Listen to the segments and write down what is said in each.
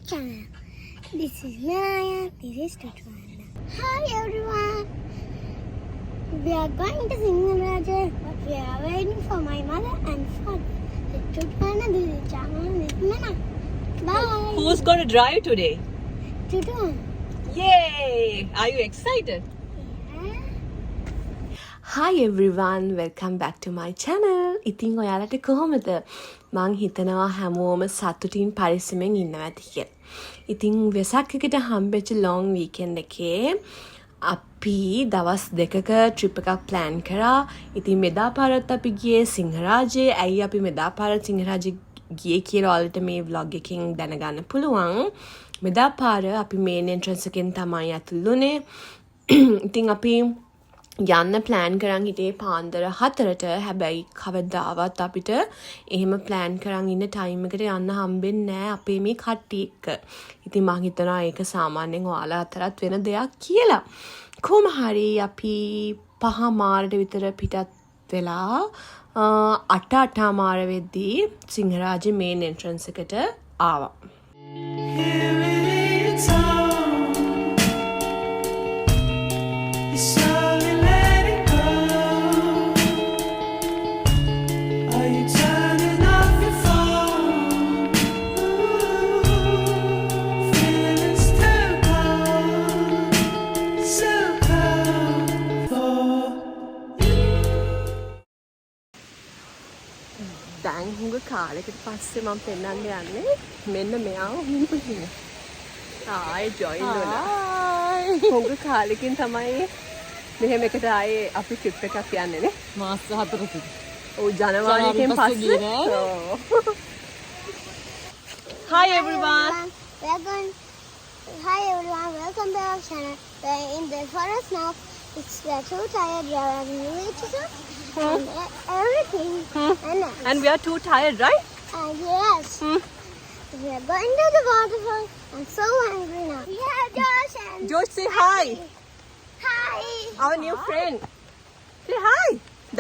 channel. This is Naya, this is Tutwana. Hi everyone! We are going to Singaraja, but we are waiting for my mother and father. This is Tutwana, this is Chana, this is Mana. Bye! Who's going to drive today? Tutwana. Yay! Are you excited? Yeah. Hi everyone, welcome back to my channel. ඉතින් ඔයාලට කොහොමද? මං හිතනවා හැමෝම සතුටින් පරිස්සමෙන් ඉන්නවා ඇති කියලා. ඉතින් වෙසක් එකට හම්බෙච්ච long weekend එකේ අපි දවස් දෙකක trip එකක් plan කරා. ඉතින් මෙදා පාරත් අපි ගියේ සිංහරාජේ. ඇයි අපි මෙදා පාරත් සිංහරාජේ ගියේ කියලා ඔයාලට මේ vlog එකෙන් දැනගන්න පුළුවන්. මෙදා පාර අපි main entrance එකෙන් තමයි ඇතුල් වුනේ. ඉතින් අපි යන්න ප්ලෑන් කරන් හිටියේ පාන්දර 4ට. හැබැයි කවදාවත් අපිට එහෙම ප්ලෑන් කරන් ඉන්න ටයිම් එකට යන්න හම්බෙන්නේ නැහැ අපේ මේ කට්ටිය එක්ක. ඉතින් මං හිතනවා ඒක සාමාන්‍යයෙන් ඔයාලා අතරත් වෙන දෙයක් කියලා. කොහොම හරි අපි 5:00 විතර පිටත් වෙලා 8:00 වෙද්දී සිංහරාජේ මේන් එන්ට්‍රන්ස් එකට ආවා. දැන් හුඟ කාලෙකට පස්සේ මම පෙන්නන්න යන්නේ මෙන්න මෙයාව හුඟින්. ආයි ජොයින් වුණා. හුඟ කාලෙකින් තමයි මෙහෙම එකට ආයේ අපි ට්‍රිප් එකක් යන්නේ නේ. මාස 4කට. ඔව් ජනවාරියෙන් පස්සේ. Hi everyone. Hi everyone, welcome to our channel. We're in the forest now. It's we are too tired. We are having visitors and everything. And we are too tired, right? Yes. We are going to the waterfall. I'm so hungry now. We have Josh and George, say hi. Hi. Our new friend. Say hi.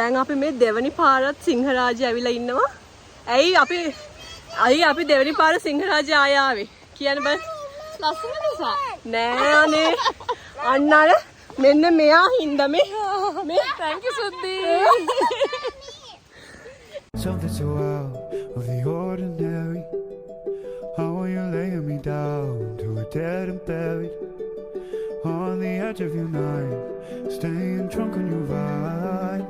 දැන් අපි මේ දෙවනි පාරත් සිංහරාජේ ඇවිල්ලා ඉන්නවා. ඇයි අපි දෙවනි පාර සිංහරාජේ ආවේ? කියන්න බෑ. ලස්සන නිසා. නෑ අනේ. අන්න අර මෙන්න මෙයා හින්දා මේ thank you සුද්දී. Something so out of the ordinary. How are you laying me down to a dead and buried on the edge of your night, staying drunk on your ride.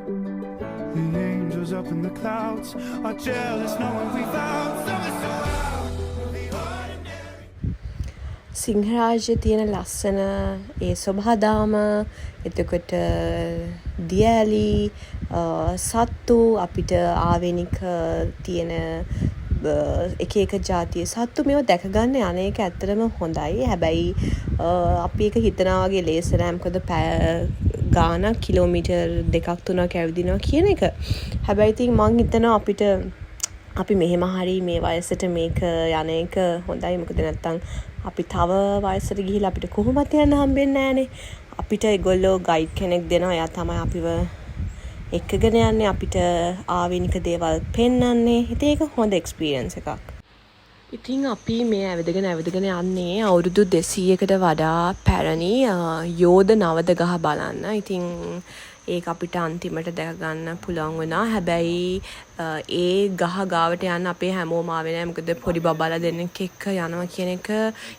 The angels up in the clouds are jealous knowing we found something so out of the ordinary. සිංහරාජයේ තියෙන ලස්සන ඒ සොබහදාම, එතකොට දියැලි, සත්තු, අපිට ආවෙනික තියෙන එක එක ජාතියේ සත්තු මේවා දැක ගන්න යන එක ඇත්තටම හොඳයි. හැබැයි අපි ඒක හිතනවා වගේ ලේසි නෑ. මොකද පැය ගාණක් කිලෝමීටර් 2-3ක් ඇවිදිනවා කියන එක. හැබැයි ඉතින් මං හිතනවා අපි මෙහෙම හරි මේ වයසට මේක යන එක හොඳයි. මොකද නැත්තම් අපි තව වයසට ගිහිල්ලා අපිට කොහොමද යන්න හම්බෙන්නේ නෑනේ. අපිට ඒගොල්ලෝ ගයිඩ් කෙනෙක් දෙනවා. එයා තමයි අපිව එක්කගෙන යන්නේ, අපිට ආවෙනික දේවල් පෙන්වන්නේ. ඉතින් ඒක හොඳ එක්ස්පීරියන්ස් එකක්. ඉතින් අපි මේ ඇවිදගෙන යන්නේ අවුරුදු 200කට වඩා පැරණි යෝධ නවද ගහ බලන්න. ඉතින් ඒක අපිට අන්තිමට දැක ගන්න පුළුවන් වුණා. හැබැයි ඒ ගහ ගාවට යන්න අපේ හැමෝම ආවේ නැහැ. මොකද පොඩි බබාලා දෙන්නෙක් එක්ක යනවා කියන එක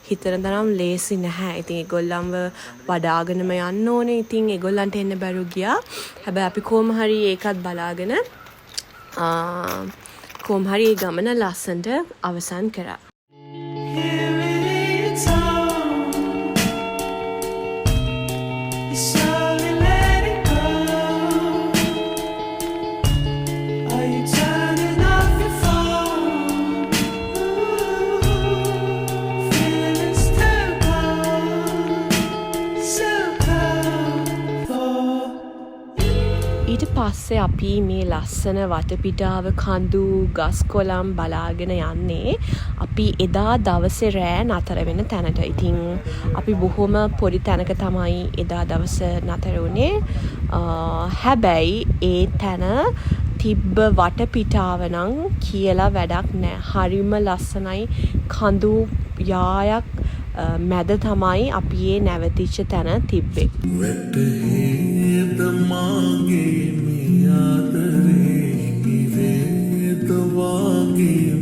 හිතන තරම් ලේසි නැහැ. ඉතින් ඒගොල්ලන්ව වඩාගෙනම යන්න ඕනේ. ඉතින් ඒගොල්ලන්ට එන්න බැරුව ගියා. හැබැයි අපි කොහොම හරි ඒකත් බලාගෙන කොහොම හරි ඒ ගමන ලස්සනට අවසන් කරා. ඊට පස්සේ අපි මේ ලස්සන වටපිටාව කඳු ගස් කොළන් බලාගෙන යන්නේ අපි එදා දවසේ රෑ නතර වෙන තැනට. ඉතින් අපි බොහොම පොඩි තැනක තමයි එදා දවස නතර වුණේ. හැබැයි ඒ තැන තිබ්බ වටපිටාව නම් කියලා වැඩක් නෑ. හරිම ලස්සනයි. කඳු යායක් මැද තමයි අපි ඒ නැවතිච්ච තැන තිබ්බේ. වැටහේද මාගේ මේ ආදරේ ඉවේද වාගේ